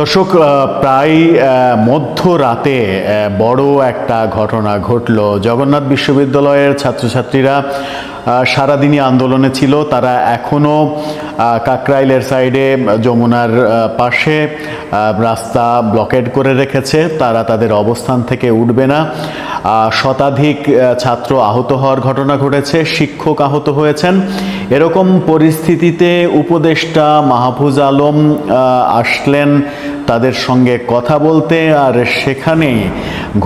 দর্শক, প্রায় মধ্যরাতে বড় একটা ঘটনা ঘটল। জগন্নাথ বিশ্ববিদ্যালয়ের ছাত্রছাত্রীরা সারাদিনই আন্দোলনে ছিল। তারা এখনও কাকরাইলের সাইডে যমুনার পাশে রাস্তা ব্লকেড করে রেখেছে। তারা তাদের অবস্থান থেকে উঠবে না। শতাধিক ছাত্র আহত হওয়ার ঘটনা ঘটেছে, শিক্ষক আহত হয়েছেন। এরকম পরিস্থিতিতে উপদেষ্টা মাহফুজ আলম আসলেন তাদের সঙ্গে কথা বলতে, আর সেখানেই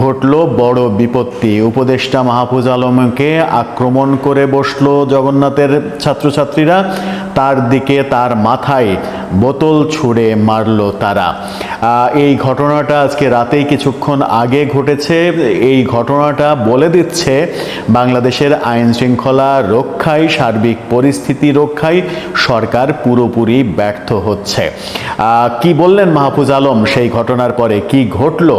ঘটল বড় বিপত্তি। উপদেষ্টা মাহফুজ আলমকে আক্রমণ করে বসলো জগন্নাথের ছাত্রছাত্রীরা। তার দিকে, তার মাথায় বোতল ছুঁড়ে মারল তারা। এই ঘটনাটা আজকে রাতেই কিছুক্ষণ আগে ঘটেছে। এই ঘটনাটা বলে দিচ্ছে বাংলাদেশের আইন শৃঙ্খলা রক্ষায়, সার্বিক পরিস্থিতি রক্ষায় সরকার পুরোপুরি ব্যর্থ হচ্ছে। কি বললেন মাহফুজ আলম সেই ঘটনার পরে, কি ঘটলো,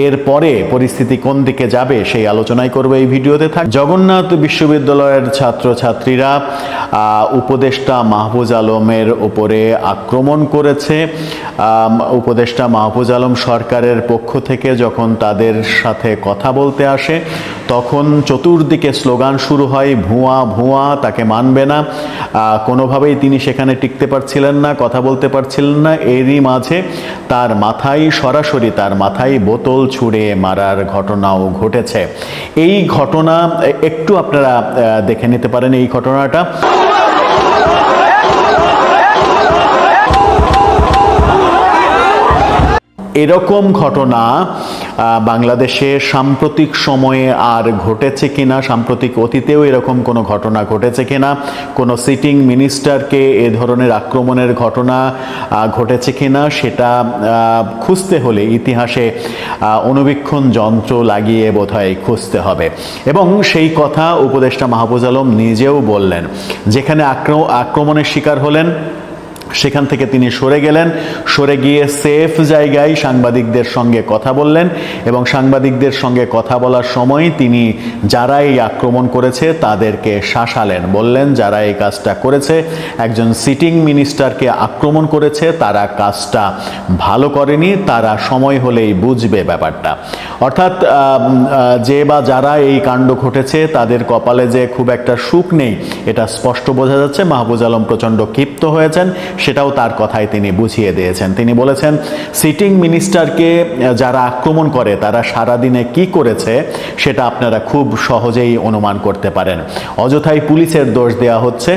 এরপরে পরিস্থিতি কোন দিকে যাবে, সেই আলোচনাই করবে এই ভিডিওতে। জগন্নাথ বিশ্ববিদ্যালয়ের ছাত্রছাত্রীরা উপদেষ্টা মাহফুজ আলমের উপরে আক্রমণ করেছে। উপদেষ্টা মাহফুজ আলম সরকারের পক্ষ থেকে যখন তাদের সাথে কথা বলতে আসে, তখন চতুর্দিকে স্লোগান শুরু হয়, ভুয়া ভুয়া, তাকে মানবে না। কোনোভাবেই তিনি সেখানে টিকতে পারছিলেন না, কথা বলতে পারছিলেন না। এরই মাঝে তার মাথায়, সরাসরি তার মাথায় বোতল ছুঁড়ে মারার ঘটনাও ঘটেছে। এই ঘটনা একটু আপনারা দেখে নিতে পারেন। এই ঘটনাটা এরকম ঘটনা বাংলাদেশে সাম্প্রতিক সময়ে আর ঘটেছে কিনা, সাম্প্রতিক অতীতেও এরকম কোনো ঘটনা ঘটেছে কিনা, কোনো সিটিং মিনিস্টারকে এ ধরনের আক্রমণের ঘটনা ঘটেছে কিনা, সেটা খুঁজতে হলে ইতিহাসে অনুবীক্ষণ যন্ত্র লাগিয়ে বোধহয় খুঁজতে হবে। এবং সেই কথা উপদেষ্টা মাহফুজ আলম নিজেও বললেন। যেখানে আক্রমণের শিকার হলেন সেখান থেকে তিনি সরে গেলেন, সরে গিয়ে সেফ জায়গায় সাংবাদিকদের সঙ্গে কথা বললেন। এবং সাংবাদিকদের সঙ্গে কথা বলার সময় তিনি যারা এই আক্রমণ করেছে তাদেরকে শাসালেন, বললেন যারা এই কাজটা করেছে, একজন সিটিং মিনিস্টারকে আক্রমণ করেছে, তারা কাজটা ভালো করেনি, তারা সময় হলেই বুঝবে ব্যাপারটা। অর্থাৎ যে বা যারা এই কাণ্ড ঘটেছে তাদের কপালে যে খুব একটা সুখ নেই, এটা স্পষ্ট বোঝা যাচ্ছে। মাহফুজ আলম প্রচণ্ড ক্ষিপ্ত হয়েছেন, সেটাও তার কথায় তিনি বুঝিয়ে দিয়েছেন। তিনি বলেছেন, সিটিং মিনিস্টারকে যারা আক্রমণ করে তারা সারাদিনে কি করেছে সেটা আপনারা খুব সহজেই অনুমান করতে পারেন। অযথাই পুলিশের দোষ দেওয়া হচ্ছে।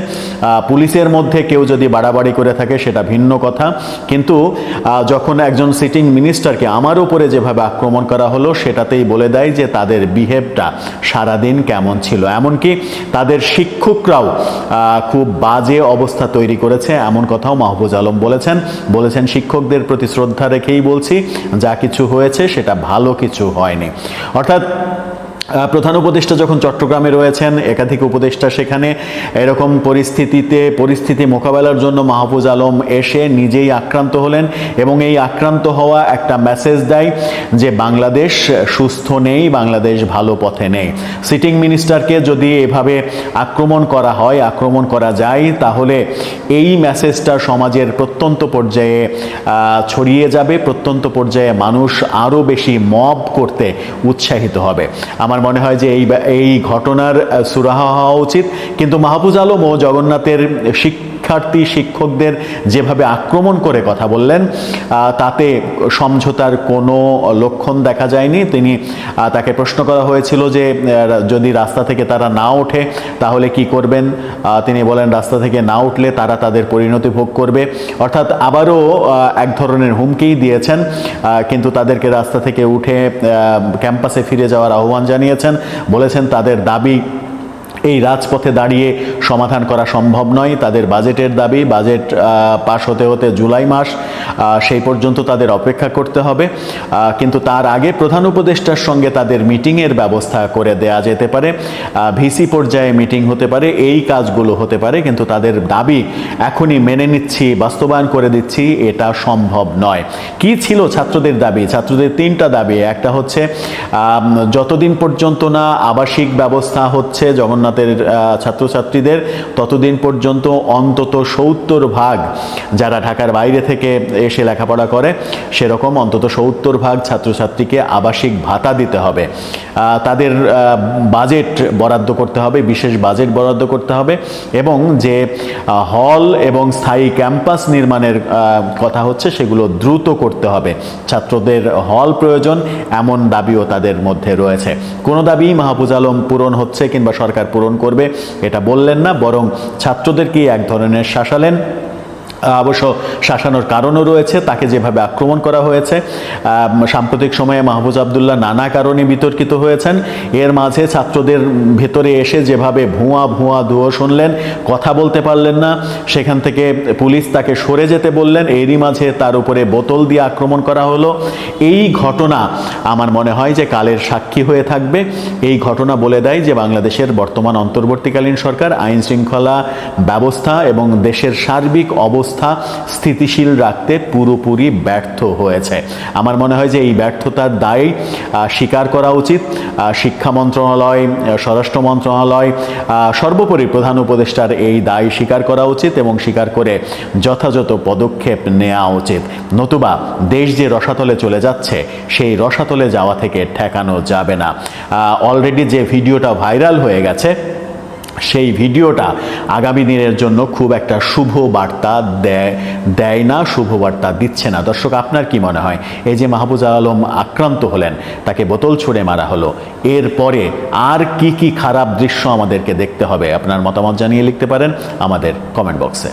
পুলিশের মধ্যে কেউ যদি বাড়াবাড়ি করে থাকে সেটা ভিন্ন কথা, কিন্তু যখন একজন সিটিং মিনিস্টারকে আমার উপরে যেভাবে আক্রমণ করা হলো, সেটাতেই বলে দেয় যে তাদের বিহেভটা সারাদিন কেমন ছিল। এমনকি তাদের শিক্ষকরাও খুব বাজে অবস্থা তৈরি করেছে, এমন কথাও মাহফুজ আলম বলেছেন শিক্ষকদের প্রতি শ্রদ্ধা রেখেই বলছি, যা কিছু হয়েছে সেটা ভালো কিছু হয়নি। অর্থাৎ প্রধান উপদেষ্টা যখন চট্টগ্রামে রয়েছেন, একাধিক উপদেষ্টা সেখানে, এরকম পরিস্থিতি মোকাবেলার জন্য মাহফুজ আলম এসে নিজেই আক্রান্ত হলেন। এবং এই আক্রান্ত হওয়া একটা মেসেজ দেয় যে বাংলাদেশ সুস্থ নেই, বাংলাদেশ ভালো পথে নেই। সিটিং মিনিস্টারকে যদি এভাবে আক্রমণ করা হয়, আক্রমণ করা যায়, তাহলে এই মেসেজটা সমাজের প্রত্যন্ত পর্যায়ে ছড়িয়ে যাবে। প্রত্যন্ত পর্যায়ে মানুষ আরও বেশি মব করতে উৎসাহিত হবে। আমার মনে হয় যে এই ঘটনার সুরাহা হওয়া উচিত। কিন্তু মাহফুজ আলম ও জগন্নাথের শিক্ষকদের যেভাবে আক্রমণ করে কথা বললেন, তাতে সমঝোতার কোনো লক্ষণ দেখা যায়নি। তাকে প্রশ্ন করা হয়েছিল যে যদি রাস্তা থেকে তারা না ওঠে তাহলে কি করবেন। তিনি বলেন রাস্তা থেকে না উঠলে তারা তাদের পরিণতি ভোগ করবে। অর্থাৎ আবারও এক ধরনের হুমকি দিয়েছেন, কিন্তু তাদেরকে রাস্তা থেকে উঠে ক্যাম্পাসে ফিরে যাওয়ার আহ্বান জানিয়েছেন। বলেছেন তাদের দাবি এই রাজপথে দাঁড়িয়ে সমাধান করা সম্ভব নয়। তাদের বাজেটের দাবি, বাজেট পাশ হতে হতে জুলাই মাস, সেই পর্যন্ত তাদের অপেক্ষা করতে হবে। কিন্তু তার আগে প্রধান উপদেষ্টার সঙ্গে তাদের মিটিংয়ের ব্যবস্থা করে দেয়া যেতে পারে, ভিসি পর্যায়ে মিটিং হতে পারে, এই কাজগুলো হতে পারে। কিন্তু তাদের দাবি এখনই মেনে নিচ্ছি, বাস্তবায়ন করে দিচ্ছি, এটা সম্ভব নয়। কি ছিল ছাত্রদের দাবি? ছাত্রদের তিনটা দাবি। একটা হচ্ছে যতদিন পর্যন্ত না আবাসিক ব্যবস্থা হচ্ছে জগন্নাথ রবীন্দ্রনাথের ছাত্রছাত্রীদের ততদিন পর্যন্ত অন্তত 70% যারা ঢাকার বাইরে থেকে এসে লেখাপড়া করে সেরকম অন্তত 70% ছাত্রছাত্রীকে আবাসিক ভাতা দিতে হবে, তাদের বাজেট বরাদ্দ করতে হবে, বিশেষ বাজেট বরাদ্দ করতে হবে, এবং যে হল এবং স্থায়ী ক্যাম্পাস নির্মাণের কথা হচ্ছে সেগুলো দ্রুত করতে হবে। ছাত্রদের হল প্রয়োজন এমন দাবিও তাদের মধ্যে রয়েছে। কোনো দাবি মাহফুজ আলম পূরণ হচ্ছে কিংবা সরকার পূরণ করবে এটা বললেন না, বরং ছাত্রদেরকেই এক ধরনের শাসালেন। অবশ্য শাসানোর কারণও রয়েছে, তাকে যেভাবে আক্রমণ করা হয়েছে। সাম্প্রতিক সময়ে মাহফুজ আবদুল্লাহ নানা কারণে বিতর্কিত হয়েছেন, এর মাঝে ছাত্রদের ভেতরে এসে যেভাবে ভুয়া ভুয়া ধুয়ো শুনলেন, কথা বলতে পারলেন না, সেখান থেকে পুলিশ তাকে সরে যেতে বললেন, এরই মাঝে তার উপরে বোতল দিয়ে আক্রমণ করা হলো। এই ঘটনা আমার মনে হয় যে কালের সাক্ষী হয়ে থাকবে। এই ঘটনা বলে দেয় যে বাংলাদেশের বর্তমান অন্তর্বর্তীকালীন সরকার আইন শৃঙ্খলা ব্যবস্থা এবং দেশের সার্বিক অবস্থা স্থিতিশীল রাখতে পুরোপুরি ব্যর্থ হয়েছে। আমার মনে হয় যে এই ব্যর্থতার দায় স্বীকার করা উচিত। শিক্ষা মন্ত্রণালয়, স্বরাষ্ট্র মন্ত্রণালয়, সর্বোপরি প্রধান উপদেষ্টার এই দায় স্বীকার করা উচিত এবং স্বীকার করে যথাযথ পদক্ষেপ নেওয়া উচিত। নতুবা দেশ যে রসাতলে চলে যাচ্ছে সেই রসাতলে যাওয়া থেকে ঠেকানো যাবে না। অলরেডি যে ভিডিওটা ভাইরাল হয়ে গেছে সেই ভিডিওটা আগামী দিনের জন্য খুব একটা শুভ বার্তা দেয় না, শুভ বার্তা দিচ্ছে না। দর্শক, আপনার কি মনে হয় এই যে মাহফুজ আলম আক্রান্ত হলেন, তাকে বোতল ছুঁড়ে মারা হলো, এরপরে আর কি কি খারাপ দৃশ্য আমাদেরকে দেখতে হবে? আপনার মতামত জানিয়ে লিখতে পারেন আমাদের কমেন্ট বক্সে।